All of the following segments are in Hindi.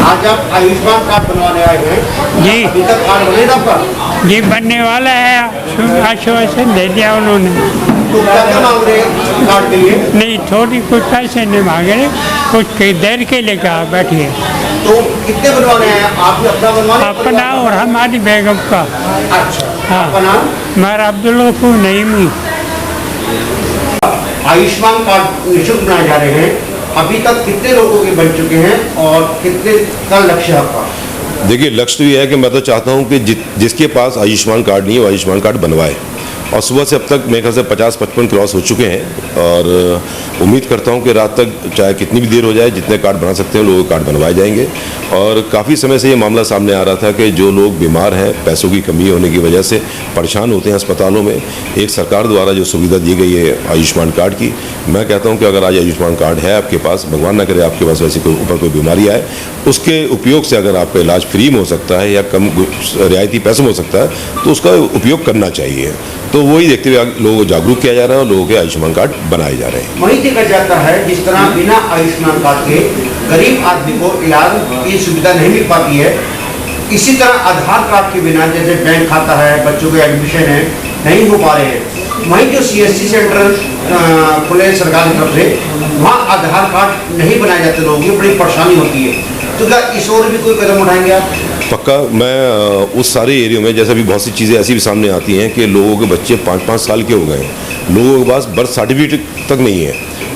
आज आप आयुष्मान कार्ड बनवाने आए हैं जी। अभी तक कार्ड बने ना आपका? जी बनने वाला है, आश्वासन दे दिया उन्होंने। तो क्या मांग रहे हैं कार्ड के लिए? नहीं, थोड़ी कुछ पैसे नहीं मांगे, कुछ देर के लिए कहा बैठिए। तो कितने बनवाने हैं? आपने अपना बनवाने? अपना और हमारी बेगम का। अच्छा, हाँ। आपका नाम? मेरा अब्दुल गफूर नईमी। आयुष्मान कार्ड निःशुल्क बनाए जा रहे हैं, अभी तक कितने लोगों के बन चुके हैं और कितने का लक्ष्य है आपका? देखिए, लक्ष्य तो ये है कि मैं तो चाहता हूँ कि जिसके पास आयुष्मान कार्ड नहीं है वो आयुष्मान कार्ड बनवाए। और सुबह से अब तक मेरे ख्याल से 50-55 क्रॉस हो चुके हैं और उम्मीद करता हूँ कि रात तक चाहे कितनी भी देर हो जाए, जितने कार्ड बना सकते हैं लोगों के कार्ड बनवाए जाएंगे। और काफ़ी समय से ये मामला सामने आ रहा था कि जो लोग बीमार हैं, पैसों की कमी होने की वजह से परेशान होते हैं अस्पतालों में, एक सरकार द्वारा जो सुविधा दी गई है आयुष्मान कार्ड की, मैं कहता हूँ कि अगर आज आयुष्मान कार्ड है आपके पास, भगवान ना करे आपके पास वैसे ऊपर कोई बीमारी आए, उसके उपयोग से अगर आपका इलाज फ्री में हो सकता है या कम रियायती पैसों में हो सकता है तो उसका उपयोग करना चाहिए। तो वही देखते हुए लोगों को जागरूक किया जा रहा है और लोगों के आयुष्मान कार्ड बनाए जा रहे हैं। वही देखा जाता है जिस तरह बिना आयुष्मान कार्ड के गरीब आदमी को इलाज की सुविधा नहीं मिल पाती है, इसी तरह आधार कार्ड के बिना जैसे बैंक खाता है, बच्चों के एडमिशन है, नहीं हो पा रहे हैं। वहीं जो CSC सेंटर खुले सरकार की तरफ से, वहाँ आधार कार्ड नहीं बनाए जाते लोगों की बड़ी परेशानी होती है। तो क्या इस ओर भी कोई कदम उठाएंगे आप? पक्का। मैं उस सारे एरियो में जैसे भी बहुत सी चीज़ें ऐसी भी सामने आती हैं कि लोगों के बच्चे 5-5 साल के हो गए हैं, लोगों के पास बर्थ सर्टिफिकेट तक नहीं है,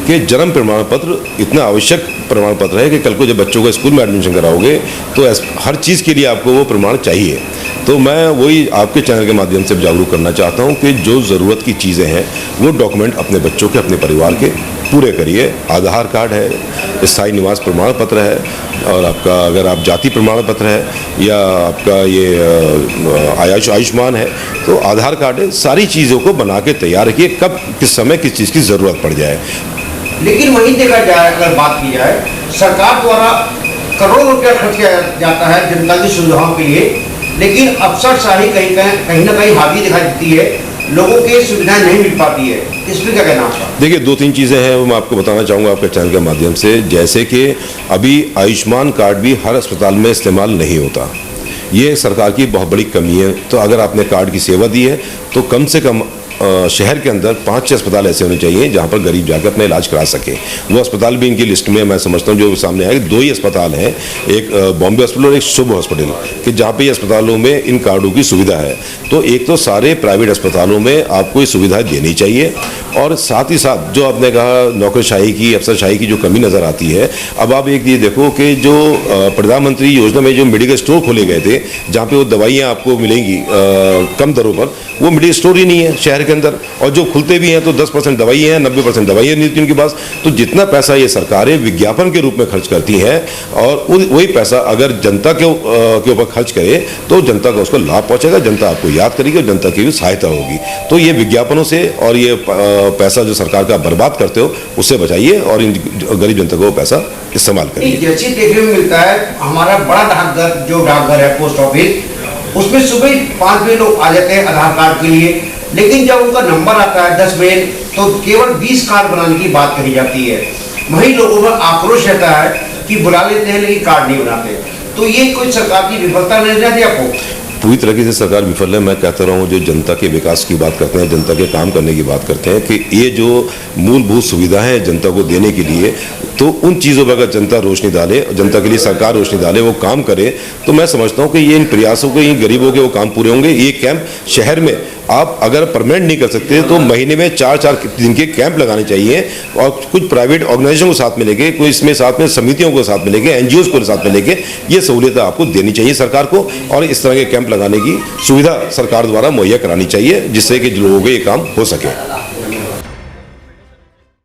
कि जन्म प्रमाण पत्र इतना आवश्यक प्रमाण पत्र है कि कल को जब बच्चों को स्कूल में एडमिशन कराओगे तो हर चीज़ के लिए आपको वो प्रमाण चाहिए। तो मैं वही आपके चैनल के माध्यम से जागरूक करना चाहता हूँ कि जो ज़रूरत की चीज़ें हैं वो डॉक्यूमेंट अपने बच्चों के, अपने परिवार के पूरे करिए। आधार कार्ड है, स्थायी निवास प्रमाण पत्र है, और आपका अगर आप जाति प्रमाण पत्र है या आपका ये आयुष्मान है तो आधार कार्ड है, सारी चीज़ों को बना के तैयार रखिए, कब किस समय किस चीज़ की ज़रूरत पड़ जाए। लेकिन वहीं देखा जाए, अगर बात की जाए, सरकार द्वारा करोड़ों रुपया खर्च किया जाता है जनता की सुविधाओं के लिए, लेकिन अफसरशाही कहीं ना कहीं हावी दिखाई देती है, लोगों की सुविधाएं नहीं मिल पाती है। इस पर क्या कहना आपका? देखिए, 2-3 चीज़ें हैं वो मैं आपको बताना चाहूँगा आपके चैनल के माध्यम से। जैसे कि अभी आयुष्मान कार्ड भी हर अस्पताल में इस्तेमाल नहीं होता, ये सरकार की बहुत बड़ी कमी है। तो अगर आपने कार्ड की सेवा दी है तो कम से कम शहर के अंदर 5-6 अस्पताल ऐसे होने चाहिए जहाँ पर गरीब जाकर अपना इलाज करा सके। वो अस्पताल भी इनकी लिस्ट में मैं समझता हूँ जो सामने आए, 2 ही अस्पताल हैं, एक बॉम्बे हॉस्पिटल और एक शुभ हॉस्पिटल, कि जहाँ पे अस्पतालों में इन कार्डों की सुविधा है। तो एक तो सारे प्राइवेट अस्पतालों में आपको ये सुविधाएं देनी चाहिए, और साथ ही साथ जो आपने कहा नौकरशाही की, अफसरशाही की जो कमी नज़र आती है, अब आप एक ये देखो कि जो प्रधानमंत्री योजना में जो मेडिकल स्टोर खोले गए थे जहाँ पे वो दवाइयाँ आपको मिलेंगी कम दरों पर, वो मेडिकल स्टोर ही नहीं है शहर के अंदर, और जो खुलते भी हैं तो 10% दवाइयाँ हैं, 90% दवाइयाँ नहीं थी उनके पास। तो जितना पैसा ये सरकारें विज्ञापन के रूप में खर्च करती हैं और वही पैसा अगर जनता के ऊपर खर्च करे तो जनता को उसको लाभ पहुँचेगा, जनता आपको याद करेगी और जनता की भी सहायता होगी। तो ये विज्ञापनों से और ये पैसा जो सरकार का बर्बाद करते हो उससे बचाइए और इन गरीब जनता को वो पैसा इस्तेमाल करिए। जैसे देखने में मिलता है, हमारा बड़ा डाकघर जो डाकघर है पोस्ट ऑफिस, उसमें सुबह 5 बजे लोग आ जाते हैं आधार कार्ड के लिए, लेकिन जब उनका नंबर आता है 10 बजे तो केवल 20 कार्ड बनाने की बात कही जाती है। वहीं लोगों में आक्रोश रहता है कि बुला लेते हैं लेकिन कार्ड नहीं बनाते। तो ये कोई सरकार की विफलता नहीं जाती आपको? पूरी तरीके से सरकार विफल है। मैं कहता रहा हूँ जो जनता के विकास की बात करते हैं, जनता के काम करने की बात करते हैं, कि ये जो मूलभूत सुविधाएं हैं जनता को देने के लिए, तो उन चीज़ों पर अगर जनता रोशनी डाले, जनता के लिए सरकार रोशनी डाले, वो काम करे, तो मैं समझता हूँ कि ये इन प्रयासों के, इन गरीबों के वो काम पूरे होंगे। ये कैंप शहर में आप अगर परमानेंट नहीं कर सकते तो महीने में 4-4 दिन के कैंप लगाने चाहिए, और कुछ प्राइवेट ऑर्गेनाइजेशन को साथ में लेके, कोई इसमें साथ में समितियों को साथ में लेके, NGOs को साथ में लेके ये सहूलियत आपको देनी चाहिए सरकार को, और इस तरह के कैंप लगाने की सुविधा सरकार द्वारा मुहैया करानी चाहिए जिससे कि लोगों को ये काम हो सके।